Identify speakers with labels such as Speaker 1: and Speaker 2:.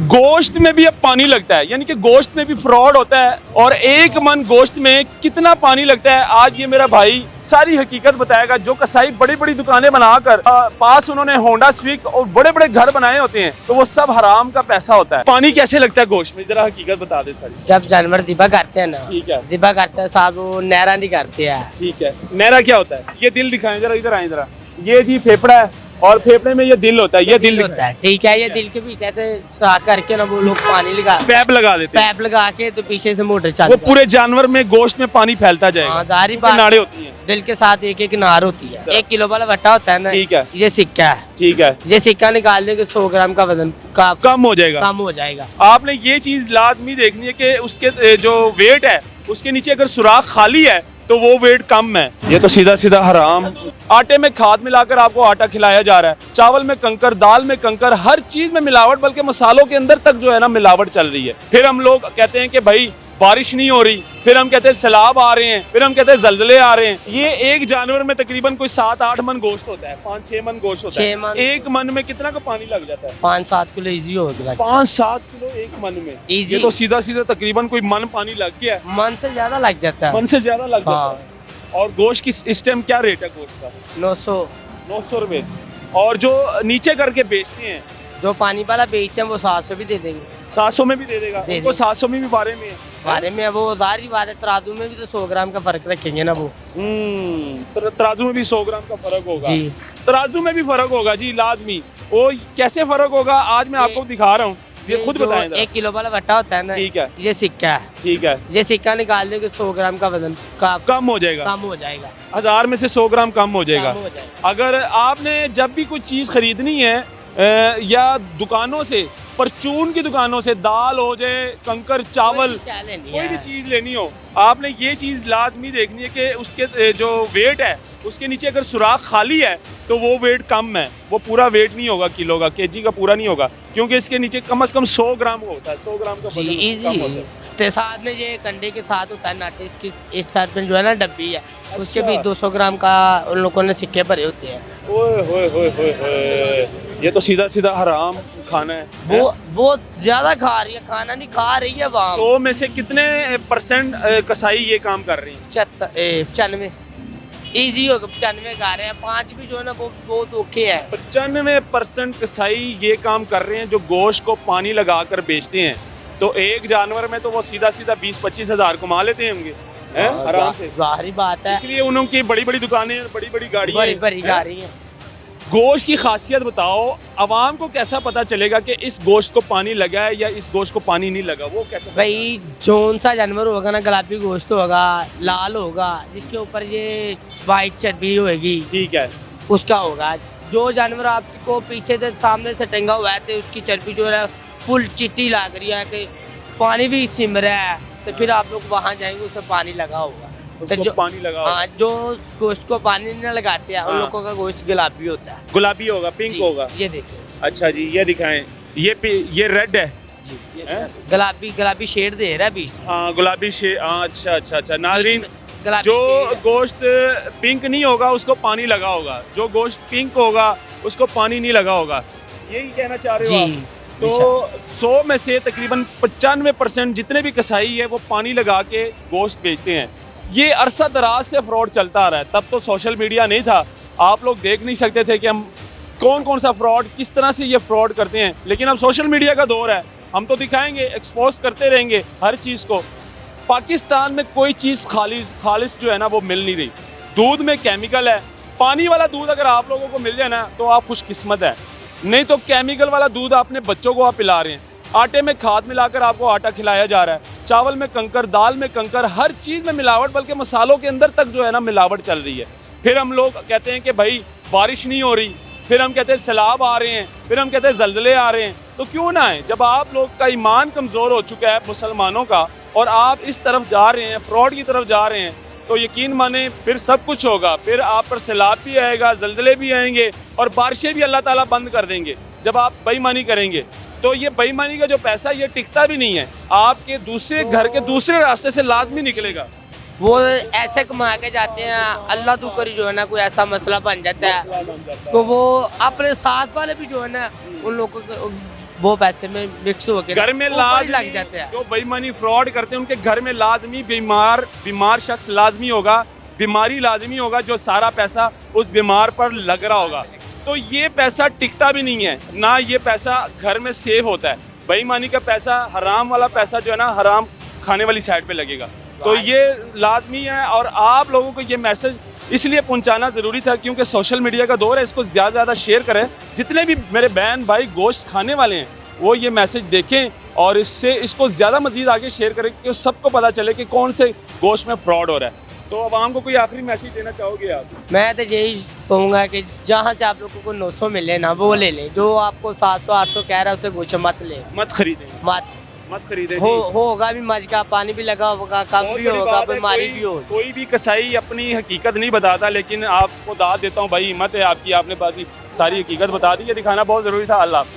Speaker 1: गोश्त में भी अब पानी लगता है, यानी कि गोश्त में भी फ्रॉड होता है। और एक मन गोश्त में कितना पानी लगता है, आज ये मेरा भाई सारी हकीकत बताएगा। जो कसाई बड़ी बड़ी दुकानें बनाकर पास उन्होंने होंडा स्विक और बड़े बड़े घर बनाए होते हैं, तो वो सब हराम का पैसा होता है। पानी कैसे लगता है गोश्त में, जरा हकीकत बता दे सारी।
Speaker 2: जब जानवर दिबा करते हैं ना,
Speaker 1: ठीक है,
Speaker 2: दिबा करते हैं साहब, वो नहरा नहीं करते हैं।
Speaker 1: ठीक है। नहरा क्या होता है? ये दिल दिखाएं जरा, इधर आए जरा। ये जी फेफड़ा है और फेफड़े में ये दिल होता है, ये दिल
Speaker 2: होता है। ठीक है, ये दिल के पीछे से सा करके ना वो लोग पानी लगा,
Speaker 1: पैप लगा देते हैं।
Speaker 2: पैप लगा के तो पीछे से मोटर
Speaker 1: वो
Speaker 2: चलती है।
Speaker 1: पूरे जानवर में गोश्त में पानी फैलता जाएगा।
Speaker 2: हाँ, जारी
Speaker 1: उसमें
Speaker 2: बात।
Speaker 1: नाड़े होती हैं।
Speaker 2: दिल के साथ एक एक नार होती है। 1 किलो वाला भट्टा होता है ना,
Speaker 1: ठीक है,
Speaker 2: ये सिक्का है।
Speaker 1: ठीक है।
Speaker 2: ये सिक्का निकालने के 100 ग्राम का वजन का
Speaker 1: कम हो जाएगा,
Speaker 2: कम हो जाएगा।
Speaker 1: आपने ये चीज लाजमी देखनी है कि उसके जो वेट है उसके नीचे अगर सुराख खाली है तो वो वेट कम है। ये तो सीधा सीधा हराम। आटे में खाद मिलाकर आपको आटा खिलाया जा रहा है, चावल में कंकर, दाल में कंकर, हर चीज में मिलावट, बल्कि मसालों के अंदर तक जो है ना मिलावट चल रही है। फिर हम लोग कहते हैं कि भाई बारिश नहीं हो रही, फिर हम कहते हैं सैलाब आ रहे हैं, फिर हम कहते हैं जलजले आ रहे हैं। ये एक जानवर में तकरीबन कोई 7-8 मन गोश्त होता है, 5-6 मन गोश्त होता है।
Speaker 2: 6 मन।
Speaker 1: एक मन में कितना का पानी लग जाता है?
Speaker 2: 5-7 किलो इजी हो गया।
Speaker 1: 5-7 किलो एक मन में।
Speaker 2: Easy।
Speaker 1: ये तो सीधा सीधा तकरीबन कोई मन पानी लग गया है।
Speaker 2: मन से ज्यादा लग जाता है।
Speaker 1: मन से ज्यादा लग जाता
Speaker 2: हाँ।
Speaker 1: है। और गोश्त की इस टाइम क्या रेट है गोश्त का?
Speaker 2: 900
Speaker 1: रुपए। और जो नीचे करके बेचते हैं,
Speaker 2: जो पानी वाला बेचते हैं वो 700 भी दे देंगे।
Speaker 1: 700 में भी दे देगा।
Speaker 2: दे
Speaker 1: उनको
Speaker 2: देगा।
Speaker 1: 700 में भी बारे में है।
Speaker 2: बारे में वो जारी बात है, तराजू में भी तो 100 ग्राम का फर्क रखेंगे ना वो।
Speaker 1: तराजू में भी 100 ग्राम का फर्क होगा
Speaker 2: जी।
Speaker 1: तराजू में भी फर्क होगा जी, लाजमी। वो कैसे फर्क होगा आज मैं आपको दिखा रहा हूँ, ये खुद
Speaker 2: जो
Speaker 1: बताएं जरा।
Speaker 2: 1 किलो वाला भट्टा होता है ना,
Speaker 1: ठीक है,
Speaker 2: ये सिक्का है।
Speaker 1: ठीक है।
Speaker 2: ये सिक्का निकालने के 100 ग्राम का वजन का
Speaker 1: कम हो जाएगा,
Speaker 2: कम हो जाएगा।
Speaker 1: 1000 में से 100 ग्राम कम हो जाएगा।
Speaker 2: कम हो जाएगा।
Speaker 1: अगर आपने जब भी कोई चीज़ खरीदनी है या दुकानों से, परचून की दुकानों से, दाल हो जाए, कंकर, चावल, कोई भी चीज़ लेनी हो, आपने ये चीज़ लाजमी देखनी है कि उसके जो वेट है उसके नीचे अगर सुराख खाली है तो वो वेट कम है। वो पूरा वेट नहीं होगा किलो का, केजी का पूरा नहीं होगा, क्योंकि इसके नीचे कम से कम 100 ग्राम का होता है। 100 ग्राम का वजन कम होता है।
Speaker 2: तो साथ में ये कंडे के साथ होता है नाटे की, इस साथ में जो है ना डब्बी है, उसके भी 200 ग्राम का उन लोगों ने सिक्के भरे होते हैं।
Speaker 1: ओए होए होए होए होए, ये तो सीधा सीधा हराम खाना है।
Speaker 2: वो ज्यादा खा रही है, खाना नहीं खा रही है वहाँ।
Speaker 1: 100 में से कितने परसेंट कसाई ये काम कर रही है?
Speaker 2: 95 इजी होगा, 95 खा रहे हैं। 5 भी जो है ना वो बहुत ओके है।
Speaker 1: 95% कसाई ये काम कर रहे हैं जो गोश्त को पानी लगाकर बेचते हैं। तो एक जानवर में तो वो सीधा सीधा 20-25 हजार कमा लेते होंगे आराम से।
Speaker 2: जाहिर बात है,
Speaker 1: इसलिए उनकी बड़ी बड़ी दुकानें, बड़ी बड़ी गाड़ियां,
Speaker 2: बड़ी बड़ी गाड़ी है।
Speaker 1: गोश्त की खासियत बताओ, आवाम को कैसा पता चलेगा कि इस गोश्त को पानी लगा है या इस गोश्त को पानी नहीं लगा? वो कैसे
Speaker 2: भाई जौन सा जानवर होगा ना, गुलाबी गोश्त होगा, लाल होगा, जिसके ऊपर ये वाइट चर्बी होगी,
Speaker 1: ठीक है,
Speaker 2: उसका होगा। जो जानवर आपको पीछे से सामने से टंगा हुआ है तो उसकी चर्बी जो है फुल चिट्टी लग रही है कि पानी भी सिम रहा है, तो फिर आप लोग वहाँ जाएंगे, उसमें पानी लगा होगा।
Speaker 1: उसको
Speaker 2: जो
Speaker 1: पानी लगा होगा।
Speaker 2: हाँ, जो गोश्त को पानी नहीं लगाते हैं, उन
Speaker 1: हाँ।
Speaker 2: लोगों का गोश्त गुलाबी होता है।
Speaker 1: गुलाबी होगा, पिंक
Speaker 2: जी,
Speaker 1: होगा।
Speaker 2: ये देखो।
Speaker 1: अच्छा जी, ये दिखाएं। ये रेड है
Speaker 2: जी,
Speaker 1: हैं?
Speaker 2: गुलाबी शेड दे रहा है बीच में।
Speaker 1: हाँ, गुलाबी अच्छा अच्छा अच्छा। नाज़रीन,
Speaker 2: गुलाबी
Speaker 1: जो
Speaker 2: शेड है।
Speaker 1: गोश्त पिंक नहीं होगा उसको पानी लगा होगा, जो गोश्त पिंक होगा उसको पानी नहीं लगा होगा, यही कहना चाह रहे हो
Speaker 2: जी,
Speaker 1: आप? तो 100 में से तकरीबन 95% जितने भी कसाई है वो पानी लगा के गोश्त बेचते हैं। ये अरसा दराज से फ्रॉड चलता आ रहा है। तब तो सोशल मीडिया नहीं था, आप लोग देख नहीं सकते थे कि हम कौन कौन सा फ्रॉड, किस तरह से ये फ्रॉड करते हैं। लेकिन अब सोशल मीडिया का दौर है, हम तो दिखाएंगे, एक्सपोज करते रहेंगे हर चीज़ को। पाकिस्तान में कोई चीज़ खालिस जो है ना वो मिल नहीं रही। दूध में केमिकल है। पानी वाला दूध अगर आप लोगों को मिल जाए ना तो आप खुशकिस्मत है, नहीं तो केमिकल वाला दूध अपने बच्चों को आप पिला रहे हैं। आटे में खाद मिलाकर आपको आटा खिलाया जा रहा है, चावल में कंकर, दाल में कंकर, हर चीज़ में मिलावट, बल्कि मसालों के अंदर तक जो है ना मिलावट चल रही है। फिर हम लोग कहते हैं कि भाई बारिश नहीं हो रही, फिर हम कहते हैं सैलाब आ रहे हैं, फिर हम कहते हैं जलजले आ रहे हैं। तो क्यों ना आए? जब आप लोग का ईमान कमज़ोर हो चुका है मुसलमानों का और आप इस तरफ जा रहे हैं, फ्रॉड की तरफ जा रहे हैं, तो यकीन माने फिर सब कुछ होगा। फिर आप पर सैलाब भी आएगा, जलजले भी आएंगे और बारिशें भी अल्लाह ताला बंद कर देंगे जब आप बेईमानी करेंगे। तो ये बेईमानी का जो पैसा ये टिकता भी नहीं है, आपके दूसरे घर के दूसरे रास्ते से लाजमी निकलेगा।
Speaker 2: वो ऐसे कमा के जाते हैं, अल्लाह तू करी जो है ना कोई ऐसा मसला बन जाता है, तो वो अपने साथ वाले भी जो है ना उन लोगों वो पैसे में मिक्स होकर
Speaker 1: घर में
Speaker 2: ऊपर ही
Speaker 1: लाजमी
Speaker 2: लग जाते हैं।
Speaker 1: जो बेईमानी फ्रॉड करते हैं उनके घर में लाजमी बीमार शख्स लाजमी होगा, बीमारी लाजमी होगा, जो सारा पैसा उस बीमार पर लग रहा होगा। तो ये पैसा टिकता भी नहीं है, ना ये पैसा घर में सेव होता है। बेईमानी का पैसा, हराम वाला पैसा जो है ना, हराम खाने वाली साइड पे लगेगा। तो ये लाजमी है और आप लोगों को ये मैसेज इसलिए पहुंचाना ज़रूरी था क्योंकि सोशल मीडिया का दौर है, इसको ज़्यादा से ज़्यादा शेयर करें। जितने भी मेरे बहन भाई गोश्त खाने वाले हैं वो ये मैसेज देखें और इसको ज़्यादा मज़ीद आगे शेयर करें कि सबको पता चले कि कौन से गोश्त में फ्रॉड हो रहा है। तो आवाम को कोई आखिरी मैसेज देना चाहोगे आप?
Speaker 2: मैं तो यही कहूँगा कि जहाँ से आप लोगों को 900 मिले ना वो ले लें, जो आपको 700-800 कह रहा है उससे कुछ मत ले,
Speaker 1: मत खरीदें,
Speaker 2: मत
Speaker 1: खरीदें।
Speaker 2: होगा भी मज का, पानी भी लगा होगा, कम
Speaker 1: बहुत
Speaker 2: भी
Speaker 1: बड़ी
Speaker 2: होगा,
Speaker 1: बात है,
Speaker 2: बीमारी भी होगी।
Speaker 1: कोई भी कसाई अपनी हकीकत नहीं बताता, लेकिन आपको दाद देता हूँ भाई, हिम्मत है आपकी, आपने बाकी सारी हकीकत बता दी। ये दिखाना बहुत ज़रूरी था। अल्लाह हाफ़िज़।